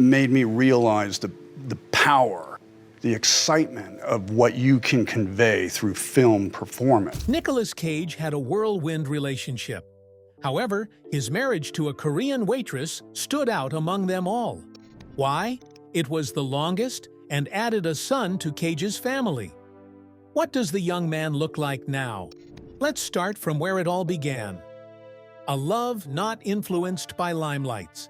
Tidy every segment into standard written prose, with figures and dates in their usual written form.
made me realize the power, the excitement of what you can convey through film performance. Nicolas Cage had a whirlwind relationship. However, his marriage to a Korean waitress stood out among them all. Why? It was the longest and added a son to Cage's family. What does the young man look like now? Let's start from where it all began. A love not influenced by limelights.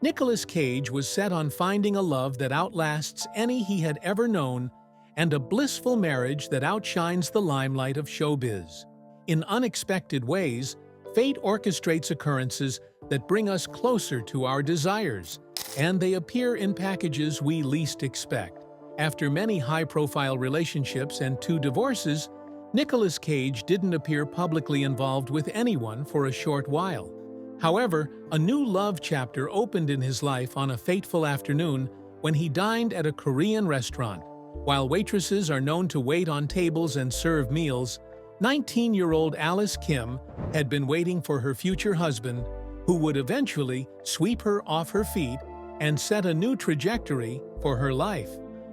Nicolas Cage was set on finding a love that outlasts any he had ever known and a blissful marriage that outshines the limelight of showbiz. In unexpected ways, fate orchestrates occurrences that bring us closer to our desires, and they appear in packages we least expect. After many high-profile relationships and 2 divorces, Nicolas Cage didn't appear publicly involved with anyone for a short while. However, a new love chapter opened in his life on a fateful afternoon when he dined at a Korean restaurant. While waitresses are known to wait on tables and serve meals, 19-year-old Alice Kim had been waiting for her future husband, who would eventually sweep her off her feet and set a new trajectory for her life.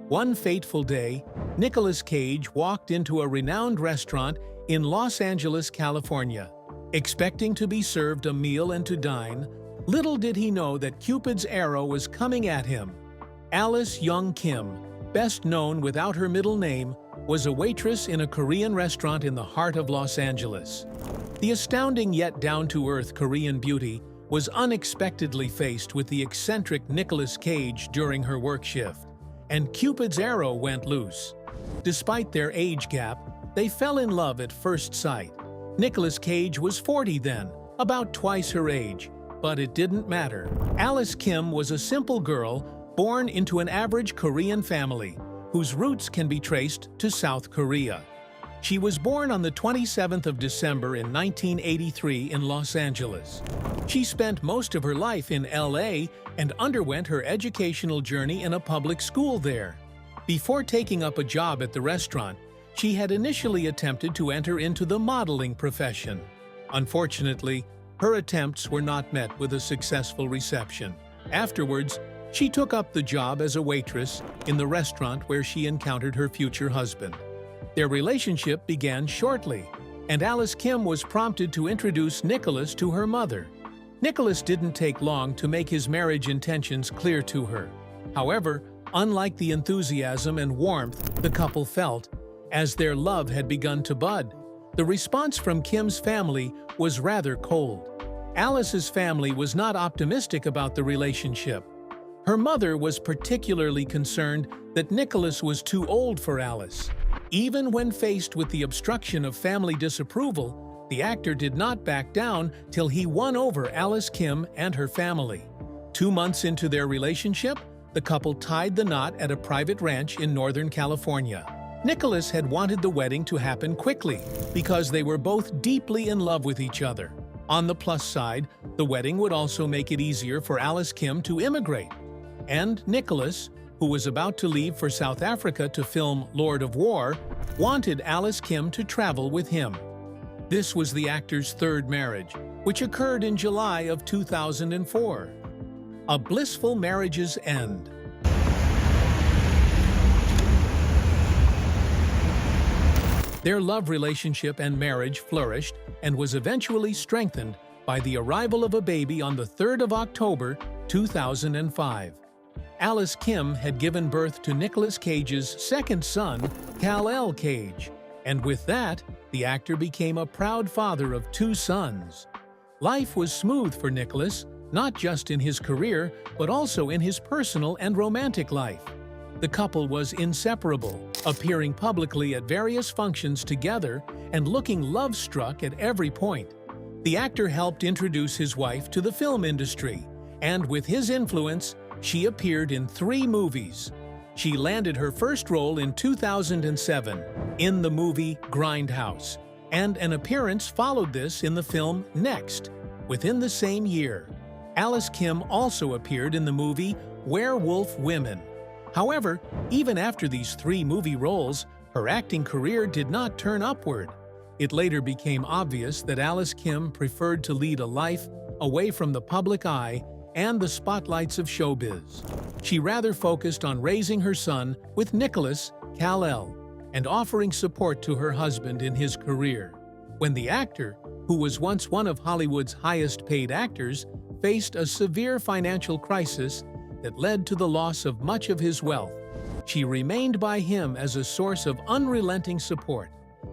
One fateful day, Nicolas Cage walked into a renowned restaurant in Los Angeles, California. Expecting to be served a meal and to dine, little did he know that Cupid's arrow was coming at him. Alice Young Kim, best known without her middle name, was a waitress in a Korean restaurant in the heart of Los Angeles. The astounding yet down-to-earth Korean beauty was unexpectedly faced with the eccentric Nicolas Cage during her work shift, and Cupid's arrow went loose. Despite their age gap, they fell in love at first sight. Nicolas Cage was 40 then, about twice her age, but it didn't matter. Alice Kim was a simple girl born into an average Korean family, whose roots can be traced to South Korea. She was born on the 27th of December in 1983 in Los Angeles. She spent most of her life in LA and underwent her educational journey in a public school there. Before taking up a job at the restaurant, she had initially attempted to enter into the modeling profession. Unfortunately, her attempts were not met with a successful reception. Afterwards, she took up the job as a waitress in the restaurant where she encountered her future husband. Their relationship began shortly, and Alice Kim was prompted to introduce Nicolas to her mother. Nicolas didn't take long to make his marriage intentions clear to her. However, unlike the enthusiasm and warmth the couple felt as their love had begun to bud, the response from Kim's family was rather cold. Alice's family was not optimistic about the relationship. Her mother was particularly concerned that Nicolas was too old for Alice. Even when faced with the obstruction of family disapproval, the actor did not back down till he won over Alice Kim and her family. 2 months into their relationship, the couple tied the knot at a private ranch in Northern California. Nicolas had wanted the wedding to happen quickly because they were both deeply in love with each other. On the plus side, the wedding would also make it easier for Alice Kim to immigrate. And Nicolas, who was about to leave for South Africa to film Lord of War, wanted Alice Kim to travel with him. This was the actor's 3rd marriage, which occurred in July of 2004. A blissful marriage's end. Their love relationship and marriage flourished and was eventually strengthened by the arrival of a baby on the 3rd of October, 2005. Alice Kim had given birth to Nicolas Cage's 2nd son, Kal-El Cage, and with that, the actor became a proud father of 2 sons. Life was smooth for Nicolas, not just in his career, but also in his personal and romantic life. The couple was inseparable, appearing publicly at various functions together and looking love-struck at every point. The actor helped introduce his wife to the film industry, and with his influence, she appeared in 3 movies. She landed her first role in 2007 in the movie Grindhouse, and an appearance followed this in the film Next, within the same year. Alice Kim also appeared in the movie Werewolf Women. However, even after these 3 movie roles, her acting career did not turn upward. It later became obvious that Alice Kim preferred to lead a life away from the public eye and the spotlights of showbiz. She rather focused on raising her son with Nicolas, Kal-El, and offering support to her husband in his career. When the actor, who was once one of Hollywood's highest-paid actors, faced a severe financial crisis that led to the loss of much of his wealth, she remained by him as a source of unrelenting support.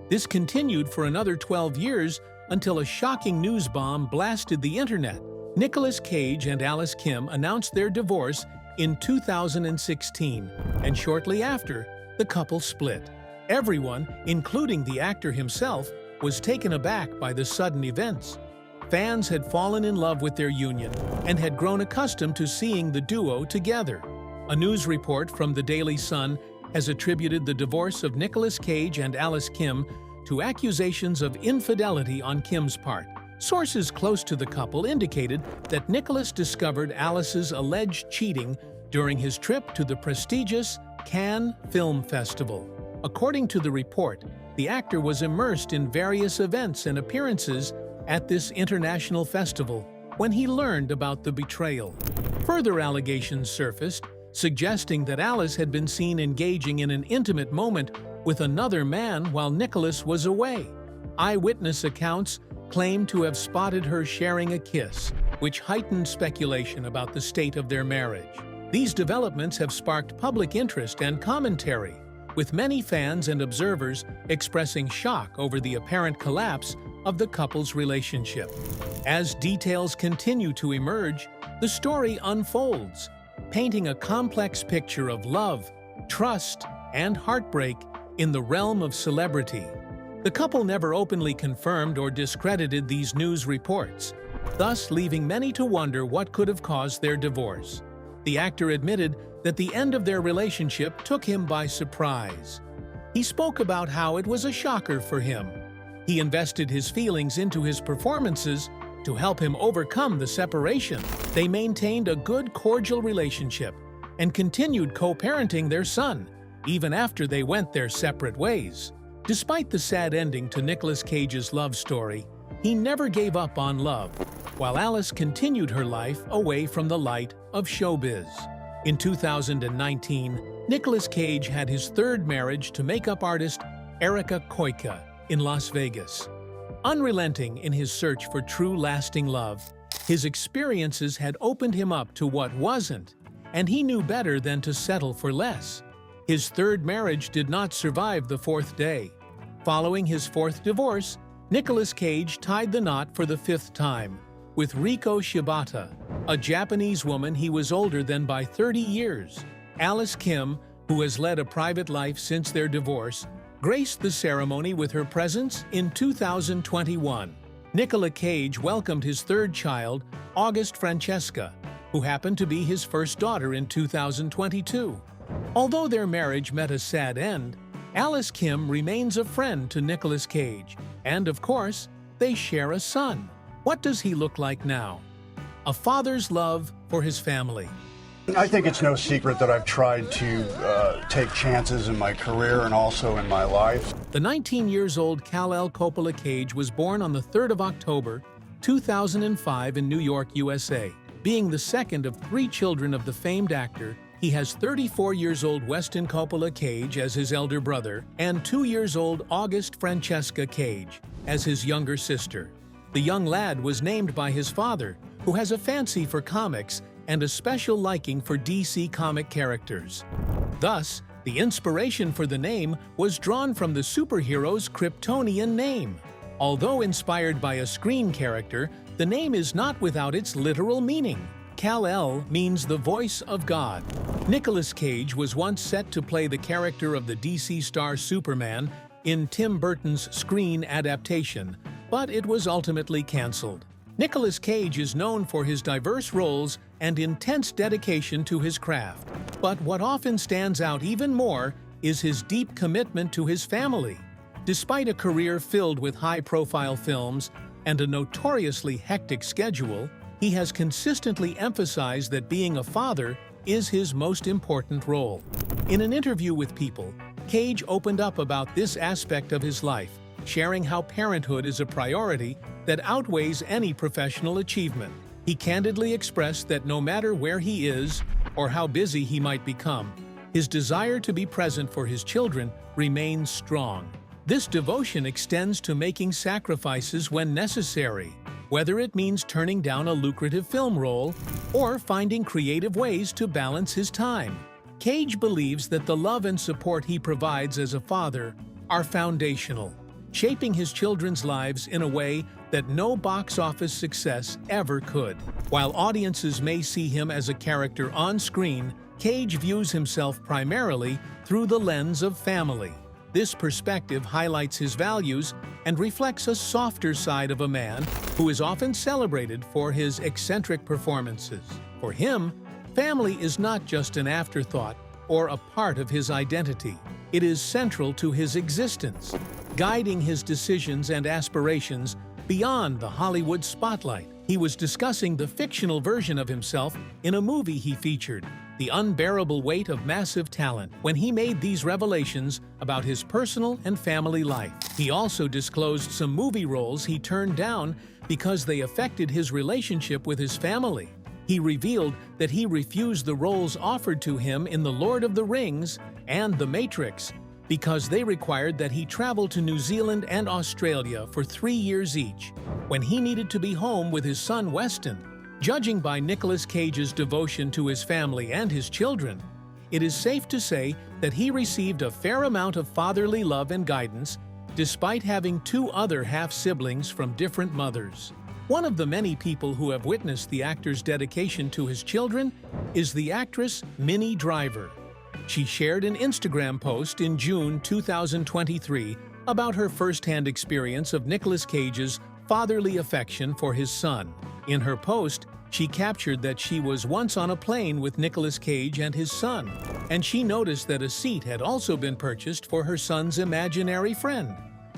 This continued for another 12 years until a shocking news bomb blasted the internet. Nicolas Cage and Alice Kim announced their divorce in 2016, and shortly after, the couple split. Everyone, including the actor himself, was taken aback by the sudden events. Fans had fallen in love with their union and had grown accustomed to seeing the duo together. A news report from the Daily Sun has attributed the divorce of Nicolas Cage and Alice Kim to accusations of infidelity on Kim's part. Sources close to the couple indicated that Nicolas discovered Alice's alleged cheating during his trip to the prestigious Cannes Film Festival. According to the report, the actor was immersed in various events and appearances at this international festival when he learned about the betrayal. Further allegations surfaced, suggesting that Alice had been seen engaging in an intimate moment with another man while Nicolas was away. Eyewitness accounts claim to have spotted her sharing a kiss, which heightened speculation about the state of their marriage. These developments have sparked public interest and commentary, with many fans and observers expressing shock over the apparent collapse of the couple's relationship. As details continue to emerge, the story unfolds, painting a complex picture of love, trust, and heartbreak in the realm of celebrity. The couple never openly confirmed or discredited these news reports, thus leaving many to wonder what could have caused their divorce. The actor admitted that the end of their relationship took him by surprise. He spoke about how it was a shocker for him. He invested his feelings into his performances to help him overcome the separation. They maintained a good, cordial relationship and continued co-parenting their son, even after they went their separate ways. Despite the sad ending to Nicolas Cage's love story, he never gave up on love, while Alice continued her life away from the light of showbiz. In 2019, Nicolas Cage had his third marriage to makeup artist Erica Koika in Las Vegas. Unrelenting in his search for true lasting love, his experiences had opened him up to what wasn't, and he knew better than to settle for less. His third marriage did not survive the fourth day. Following his fourth divorce, Nicolas Cage tied the knot for the fifth time with Riko Shibata, a Japanese woman he was older than by 30 years. Alice Kim, who has led a private life since their divorce, graced the ceremony with her presence in 2021. Nicolas Cage welcomed his third child, August Francesca, who happened to be his first daughter in 2022. Although their marriage met a sad end, Alice Kim remains a friend to Nicolas Cage, and of course, they share a son. What does he look like now? A father's love for his family. I think it's no secret that I've tried to take chances in my career and also in my life. The 19-year-old Kal-El Coppola Cage was born on the 3rd of October, 2005 in New York, USA. Being the second of 3 children of the famed actor, he has 34-year-old Weston Coppola Cage as his elder brother and 2-year-old August Francesca Cage as his younger sister. The young lad was named by his father, who has a fancy for comics and a special liking for DC comic characters. Thus, the inspiration for the name was drawn from the superhero's Kryptonian name. Although inspired by a screen character, the name is not without its literal meaning. Kal-El means the voice of God. Nicolas Cage was once set to play the character of the DC star Superman in Tim Burton's screen adaptation, but it was ultimately canceled. Nicolas Cage is known for his diverse roles and intense dedication to his craft. But what often stands out even more is his deep commitment to his family. Despite a career filled with high-profile films and a notoriously hectic schedule, he has consistently emphasized that being a father is his most important role. In an interview with People, Cage opened up about this aspect of his life, sharing how parenthood is a priority that outweighs any professional achievement. He candidly expressed that no matter where he is or how busy he might become, his desire to be present for his children remains strong. This devotion extends to making sacrifices when necessary, whether it means turning down a lucrative film role or finding creative ways to balance his time. Cage believes that the love and support he provides as a father are foundational, shaping his children's lives in a way that no box office success ever could. While audiences may see him as a character on screen, Cage views himself primarily through the lens of family. This perspective highlights his values and reflects a softer side of a man who is often celebrated for his eccentric performances. For him, family is not just an afterthought or a part of his identity. It is central to his existence, guiding his decisions and aspirations beyond the Hollywood spotlight. He was discussing the fictional version of himself in a movie he featured, The Unbearable Weight of Massive Talent, when he made these revelations about his personal and family life. He also disclosed some movie roles he turned down because they affected his relationship with his family. He revealed that he refused the roles offered to him in The Lord of the Rings and The Matrix because they required that he travel to New Zealand and Australia for 3 years each, when he needed to be home with his son Weston. Judging by Nicolas Cage's devotion to his family and his children, it is safe to say that he received a fair amount of fatherly love and guidance, despite having 2 other half-siblings from different mothers. One of the many people who have witnessed the actor's dedication to his children is the actress Minnie Driver. She shared an Instagram post in June 2023 about her first-hand experience of Nicolas Cage's fatherly affection for his son. In her post, she captured that she was once on a plane with Nicolas Cage and his son, and she noticed that a seat had also been purchased for her son's imaginary friend.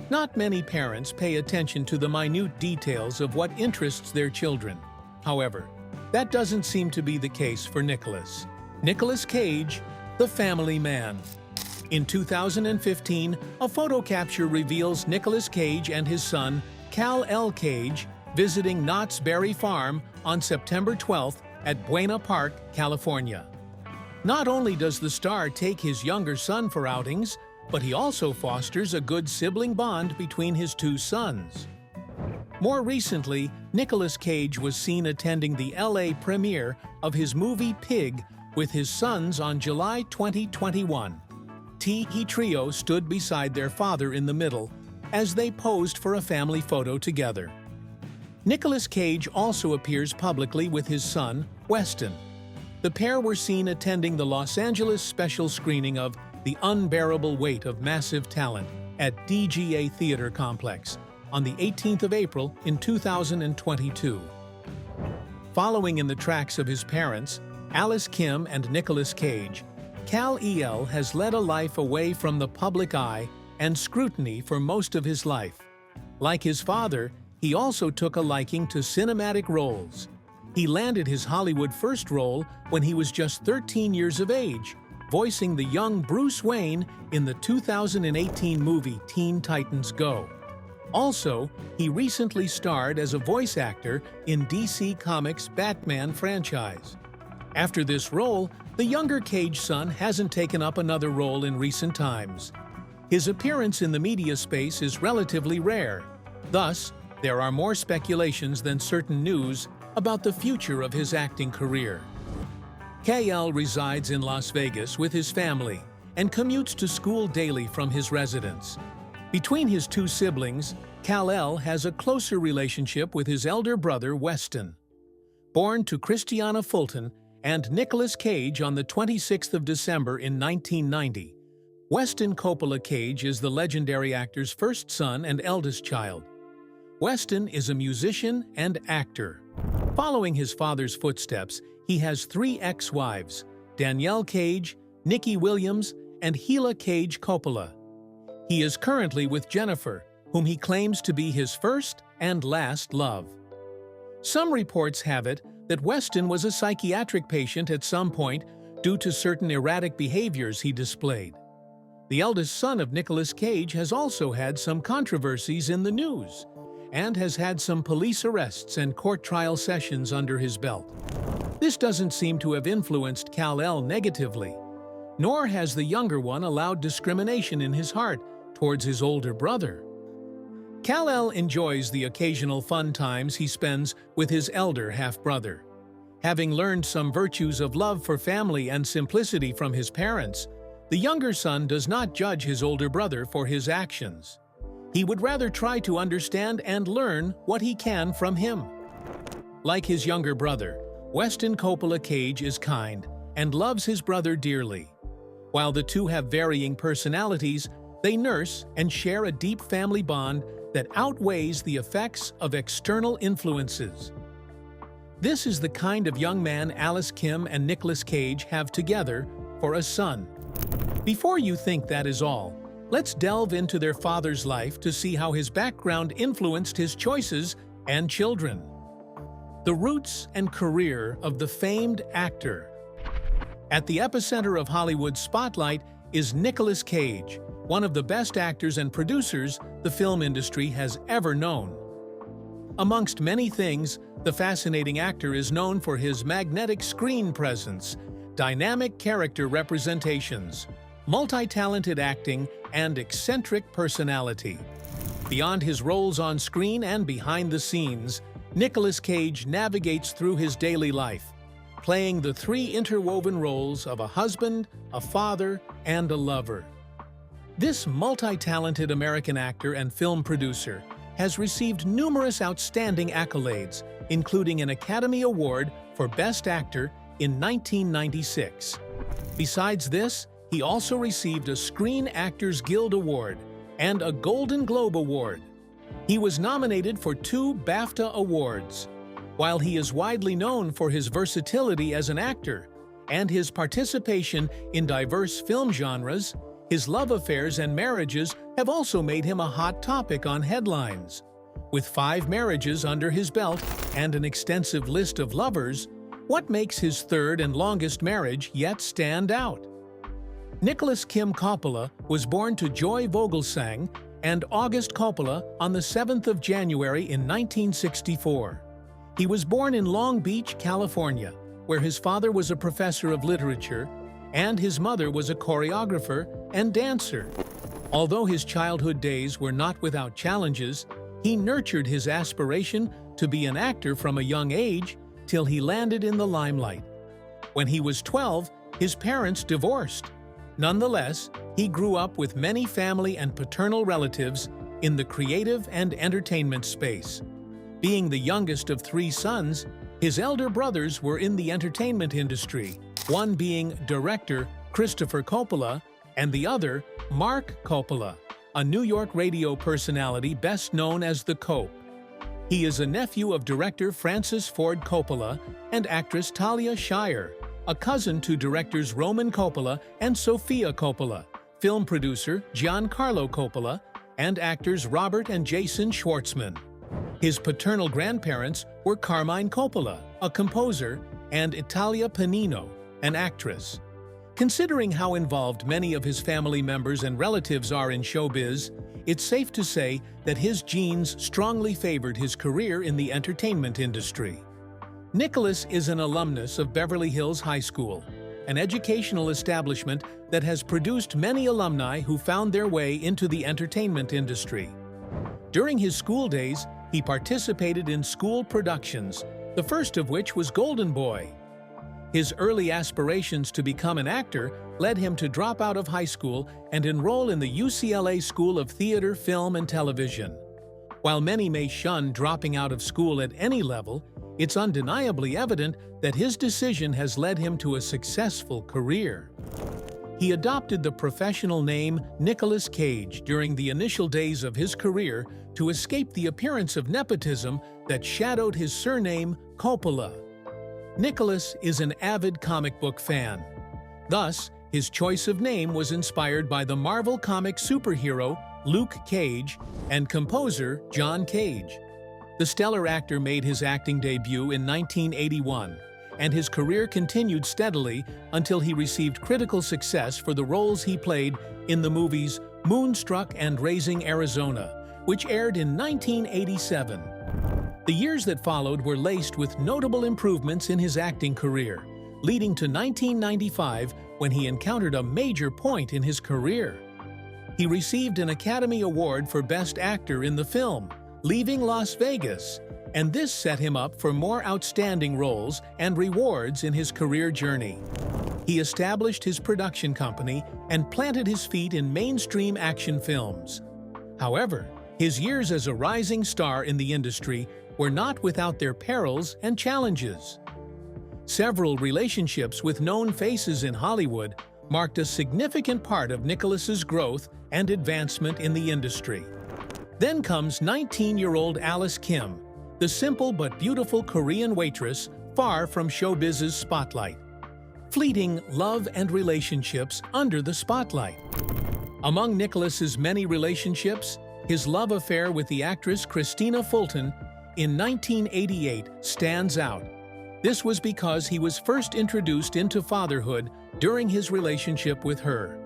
Not many parents pay attention to the minute details of what interests their children. However, that doesn't seem to be the case for Nicolas. Nicolas Cage, the family man. In 2015, a photo capture reveals Nicolas Cage and his son, Kal-El Cage, visiting Knott's Berry Farm on September 12th at Buena Park, California. Not only does the star take his younger son for outings, but he also fosters a good sibling bond between his 2 sons. More recently, Nicolas Cage was seen attending the LA premiere of his movie Pig with his sons on July 2021. The trio stood beside their father in the middle as they posed for a family photo together. Nicolas Cage also appears publicly with his son, Weston. The pair were seen attending the Los Angeles special screening of The Unbearable Weight of Massive Talent at DGA Theater Complex on the 18th of April in 2022. Following in the tracks of his parents, Alice Kim and Nicolas Cage, Kal-El has led a life away from the public eye and scrutiny for most of his life. Like his father, he also took a liking to cinematic roles. He landed his Hollywood first role when he was just 13 years of age, voicing the young Bruce Wayne in the 2018 movie Teen Titans Go. Also, he recently starred as a voice actor in DC Comics' Batman franchise. After this role, the younger Cage son hasn't taken up another role in recent times. His appearance in the media space is relatively rare. Thus, there are more speculations than certain news about the future of his acting career. Kal-El resides in Las Vegas with his family and commutes to school daily from his residence. Between his 2 siblings, Kal-El has a closer relationship with his elder brother Weston. Born to Christiana Fulton and Nicolas Cage on the 26th of December in 1990, Weston Coppola Cage is the legendary actor's first son and eldest child. Weston is a musician and actor. Following his father's footsteps, he has 3 ex-wives, Danielle Cage, Nikki Williams, and Gila Cage Coppola. He is currently with Jennifer, whom he claims to be his first and last love. Some reports have it that Weston was a psychiatric patient at some point due to certain erratic behaviors he displayed. The eldest son of Nicolas Cage has also had some controversies in the news and has had some police arrests and court trial sessions under his belt. This doesn't seem to have influenced Kal-El negatively, nor has the younger one allowed discrimination in his heart towards his older brother. Kal-El enjoys the occasional fun times he spends with his elder half-brother. Having learned some virtues of love for family and simplicity from his parents, the younger son does not judge his older brother for his actions. He would rather try to understand and learn what he can from him. Like his younger brother, Weston Coppola Cage is kind and loves his brother dearly. While the two have varying personalities, they nurse and share a deep family bond that outweighs the effects of external influences. This is the kind of young man Alice Kim and Nicolas Cage have together for a son. Before you think that is all, let's delve into their father's life to see how his background influenced his choices and children. The roots and career of the famed actor. At the epicenter of Hollywood's spotlight is Nicolas Cage, one of the best actors and producers the film industry has ever known. Amongst many things, the fascinating actor is known for his magnetic screen presence, dynamic character representations, multi-talented acting, and eccentric personality. Beyond his roles on screen and behind the scenes, Nicolas Cage navigates through his daily life, playing the three interwoven roles of a husband, a father, and a lover. This multi-talented American actor and film producer has received numerous outstanding accolades, including an Academy Award for Best Actor in 1996. Besides this, he also received a Screen Actors Guild Award and a Golden Globe Award. He was nominated for 2 BAFTA Awards. While he is widely known for his versatility as an actor and his participation in diverse film genres, his love affairs and marriages have also made him a hot topic on headlines. With 5 marriages under his belt and an extensive list of lovers, what makes his third and longest marriage yet stand out? Nicolas Kim Coppola was born to Joy Vogelsang and August Coppola on the 7th of January in 1964. He was born in Long Beach, California, where his father was a professor of literature and his mother was a choreographer and dancer. Although his childhood days were not without challenges, he nurtured his aspiration to be an actor from a young age till he landed in the limelight. When he was 12, his parents divorced. Nonetheless, he grew up with many family and paternal relatives in the creative and entertainment space. Being the youngest of 3 sons, his elder brothers were in the entertainment industry, one being director Christopher Coppola and the other Mark Coppola, a New York radio personality best known as the Cope. He is a nephew of director Francis Ford Coppola and actress Talia Shire, a cousin to directors Roman Coppola and Sofia Coppola, film producer Giancarlo Coppola, and actors Robert and Jason Schwartzman. His paternal grandparents were Carmine Coppola, a composer, and Italia Pennino, an actress. Considering how involved many of his family members and relatives are in showbiz, it's safe to say that his genes strongly favored his career in the entertainment industry. Nicolas is an alumnus of Beverly Hills High School, an educational establishment that has produced many alumni who found their way into the entertainment industry. During his school days, he participated in school productions, the first of which was Golden Boy. His early aspirations to become an actor led him to drop out of high school and enroll in the UCLA School of Theater, Film, and Television. While many may shun dropping out of school at any level, it's undeniably evident that his decision has led him to a successful career. He adopted the professional name Nicolas Cage during the initial days of his career to escape the appearance of nepotism that shadowed his surname Coppola. Nicolas is an avid comic book fan. Thus, his choice of name was inspired by the Marvel comic superhero Luke Cage and composer John Cage. The stellar actor made his acting debut in 1981, and his career continued steadily until he received critical success for the roles he played in the movies Moonstruck and Raising Arizona, which aired in 1987. The years that followed were laced with notable improvements in his acting career, leading to 1995 when he encountered a major point in his career. He received an Academy Award for Best Actor in the film, Leaving Las Vegas, and this set him up for more outstanding roles and rewards in his career journey. He established his production company and planted his feet in mainstream action films. However, his years as a rising star in the industry were not without their perils and challenges. Several relationships with known faces in Hollywood marked a significant part of Nicolas's growth and advancement in the industry. Then comes 19-year-old Alice Kim, the simple but beautiful Korean waitress far from showbiz's spotlight. Fleeting love and relationships under the spotlight. Among Nicolas's many relationships, his love affair with the actress Christina Fulton in 1988 stands out. This was because he was first introduced into fatherhood during his relationship with her.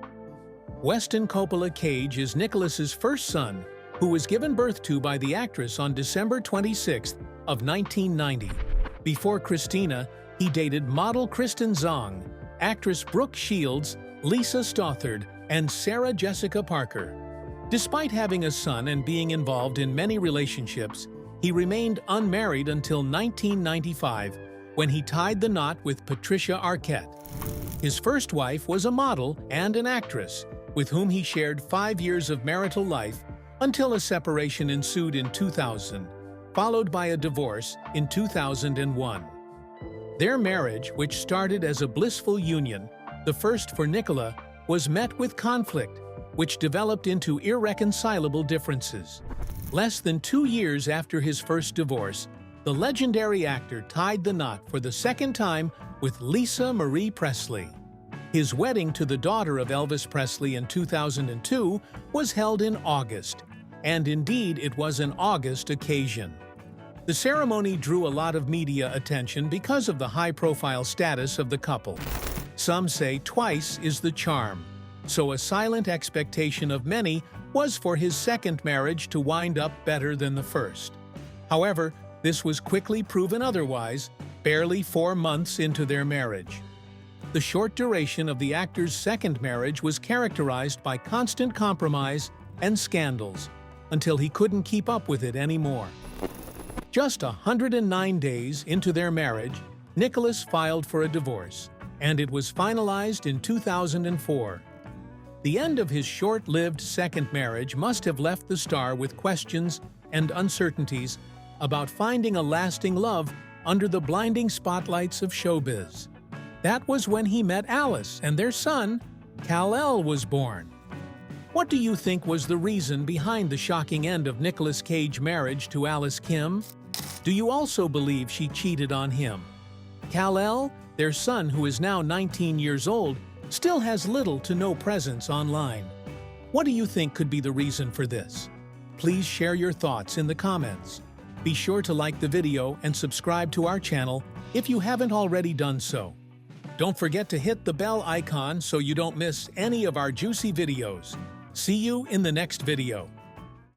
Weston Coppola Cage is Nicolas's first son, who was given birth to by the actress on December 26 of 1990. Before Christina, he dated model Kristen Zong, actress Brooke Shields, Lisa Stothard, and Sarah Jessica Parker. Despite having a son and being involved in many relationships, he remained unmarried until 1995, when he tied the knot with Patricia Arquette. His first wife was a model and an actress, with whom he shared 5 years of marital life until a separation ensued in 2000, followed by a divorce in 2001. Their marriage, which started as a blissful union, the first for Nicolas, was met with conflict, which developed into irreconcilable differences. Less than 2 years after his first divorce, the legendary actor tied the knot for the second time with Lisa Marie Presley. His wedding to the daughter of Elvis Presley in 2002 was held in August, and indeed it was an August occasion. The ceremony drew a lot of media attention because of the high-profile status of the couple. Some say twice is the charm, so a silent expectation of many was for his second marriage to wind up better than the first. However, this was quickly proven otherwise, barely 4 months into their marriage. The short duration of the actor's second marriage was characterized by constant compromise and scandals, until he couldn't keep up with it anymore. Just 109 days into their marriage, Nicolas filed for a divorce, and it was finalized in 2004. The end of his short-lived second marriage must have left the star with questions and uncertainties about finding a lasting love under the blinding spotlights of showbiz. That was when he met Alice, and their son, Kal-El, was born. What do you think was the reason behind the shocking end of Nicolas Cage's marriage to Alice Kim? Do you also believe she cheated on him? Kal-El, their son who is now 19 years old, still has little to no presence online. What do you think could be the reason for this? Please share your thoughts in the comments. Be sure to like the video and subscribe to our channel if you haven't already done so. Don't forget to hit the bell icon so you don't miss any of our juicy videos. See you in the next video.